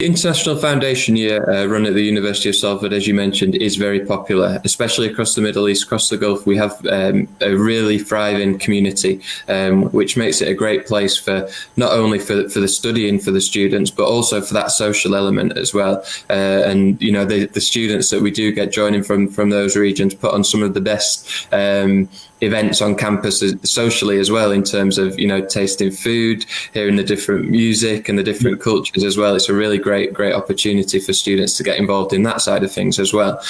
International Foundation Year run at the University of Salford, as you mentioned, is very popular, especially across the Middle East, across the Gulf. We have a really thriving community, which makes it a great place for not only for the studying for the students, but also for that social element as well. And you know, the students that we do get joining from those regions put on some of the best events on campus socially as well, in terms of, you know, tasting food, hearing the different music and the different cultures as well. It's a really great opportunity for students to get involved in that side of things as well.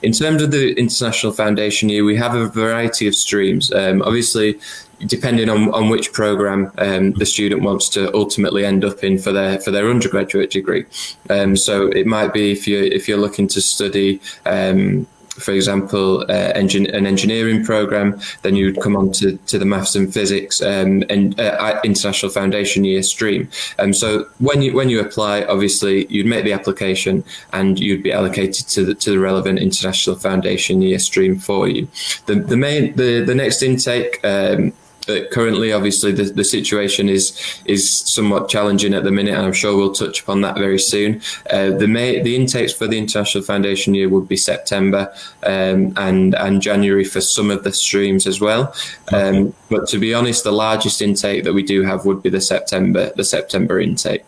In terms of the International Foundation Year, we have a variety of streams. Obviously, depending on which program the student wants to ultimately end up in for their undergraduate degree. So it might be if you're looking to study for example, an engineering program, then you would come on to the maths and physics and International Foundation Year stream. So when you apply, obviously you'd make the application and you'd be allocated to the relevant International Foundation Year stream for you. The next intake. Currently, obviously, the situation is somewhat challenging at the minute, and I'm sure we'll touch upon that very soon. The intakes for the International Foundation Year would be September and January for some of the streams as well. But to be honest, the largest intake that we do have would be the September intake.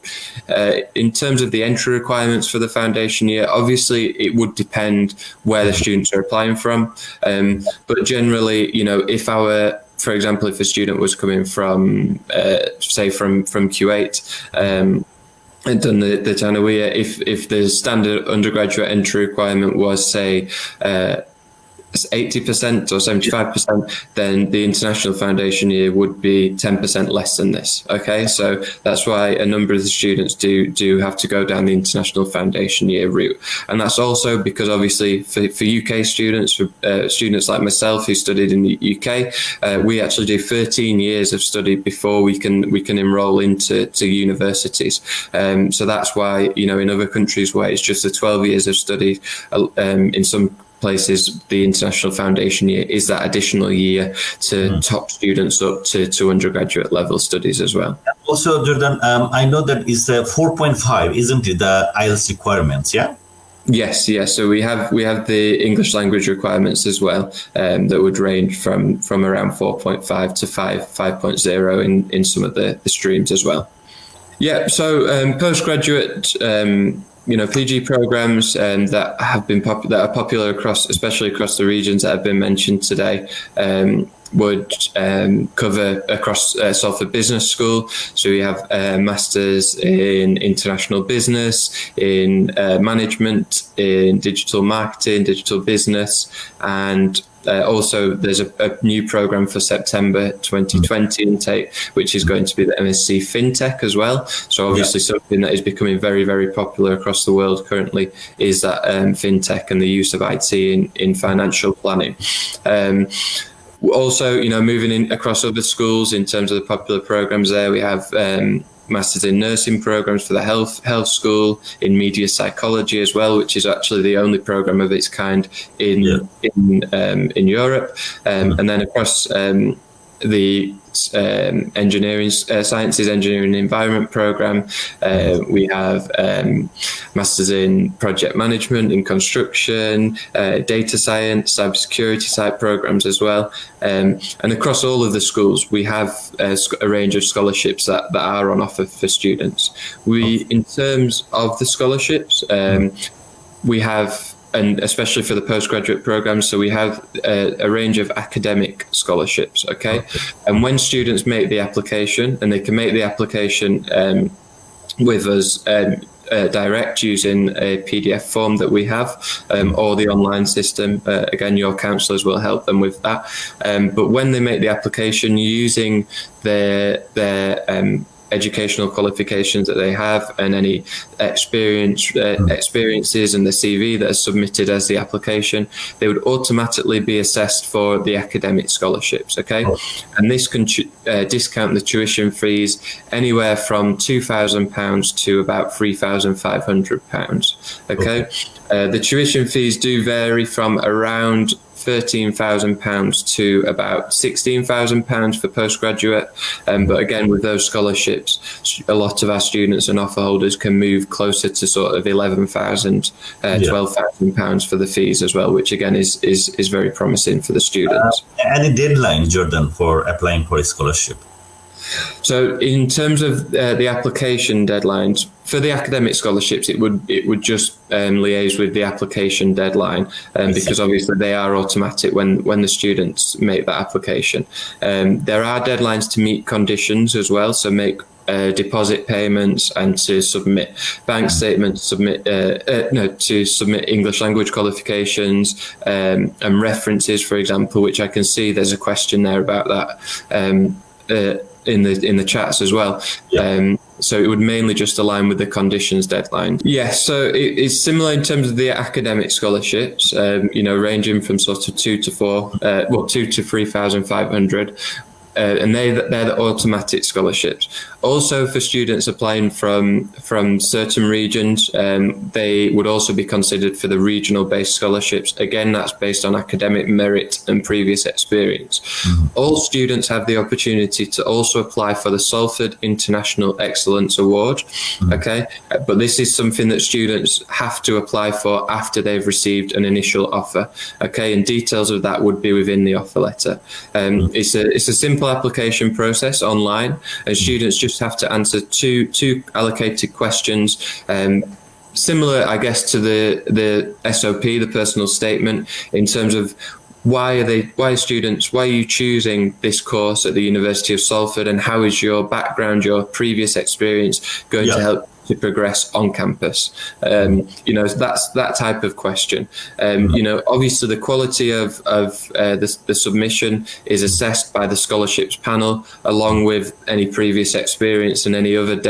In terms of the entry requirements for the Foundation Year, obviously it would depend where the students are applying from. But generally, you know, for example, if a student was coming from, say, from Kuwait, and done the Tanawiyya, if the standard undergraduate entry requirement was, say, 80% or 75%, then the International Foundation Year would be 10% less than this. Okay, so that's why a number of the students do have to go down the International Foundation Year route, and that's also because obviously for UK students, for students like myself who studied in the UK, we actually do 13 years of study before we can enrol into universities. So that's why, you know, in other countries where it's just the 12 years of study, in some places the International Foundation Year is that additional year to top students up to undergraduate level studies as well. Also, Jordan, I know that is 4.5, isn't it, the IELTS requirements? Yeah. Yes. So we have the English language requirements as well, that would range from around 4.5 to 5.0 in some of the streams as well. Yeah. So postgraduate. You know, PG programs that are popular especially across the regions that have been mentioned today, would cover across Salford Business School. So we have masters in international business, in management, in digital marketing, digital business, and also there's a new program for September 2020 intake, which is going to be the MSc FinTech as well. So obviously something that is becoming very, very popular across the world currently is that FinTech and the use of IT in financial planning. Also, you know, moving in across other schools in terms of the popular programs there, we have Masters in Nursing programs for the health school, in media psychology as well, which is actually the only program of its kind in Europe, and then across the engineering sciences, engineering and environment program. We have masters in project management, in construction, data science, cybersecurity type programs as well. And across all of the schools, we have a range of scholarships that are on offer for students. In terms of the scholarships, we have, and especially for the postgraduate programs, so we have a range of academic scholarships, okay? And when students make the application, and they can make the application with us direct using a PDF form that we have, or the online system, again, your counsellors will help them with that. But when they make the application using their educational qualifications that they have and any experiences and the CV that is submitted as the application, they would automatically be assessed for the academic scholarships, okay? And this can discount the tuition fees anywhere from £2,000 to about £3,500, okay? The tuition fees do vary from around £13,000 to about £16,000 for postgraduate. But again, with those scholarships, a lot of our students and offer holders can move closer to sort of £11,000, £12,000 for the fees as well, which again is very promising for the students. Any deadline, Jordan, for applying for a scholarship? So in terms of the application deadlines for the academic scholarships, it would just liaise with the application deadline, because obviously they are automatic when the students make that application. There are deadlines to meet conditions as well, so make deposit payments and to submit bank statements, to submit English language qualifications and references, for example, which I can see there's a question there about that in the chats as well. So it would mainly just align with the conditions deadline. So it's similar in terms of the academic scholarships, ranging from sort of 2 to 3,500. And they're the automatic scholarships. Also, for students applying from certain regions, they would also be considered for the regional-based scholarships. Again, that's based on academic merit and previous experience. All students have the opportunity to also apply for the Salford International Excellence Award. Okay, but this is something that students have to apply for after they've received an initial offer. Okay, and details of that would be within the offer letter. It's a simple application process online, and students just have to answer two allocated questions, similar, I guess, to the SOP, the personal statement, in terms of why are you choosing this course at the University of Salford, and how is your background, your previous experience going to help to progress on campus? That's that type of question. Obviously the quality of the submission is assessed by the scholarships panel, along with any previous experience and any other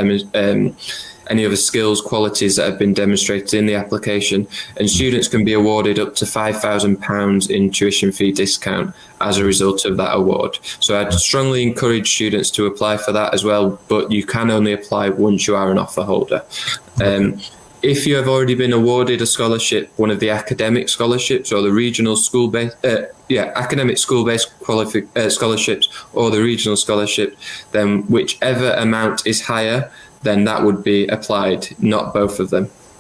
skills, qualities that have been demonstrated in the application, and students can be awarded up to £5,000 in tuition fee discount as a result of that award. So I'd strongly encourage students to apply for that as well, but you can only apply once you are an offer holder. If you have already been awarded a scholarship, one of the academic scholarships or the regional school-based, academic school-based scholarships or the regional scholarship, then whichever amount is higher, then that would be applied, not both of them.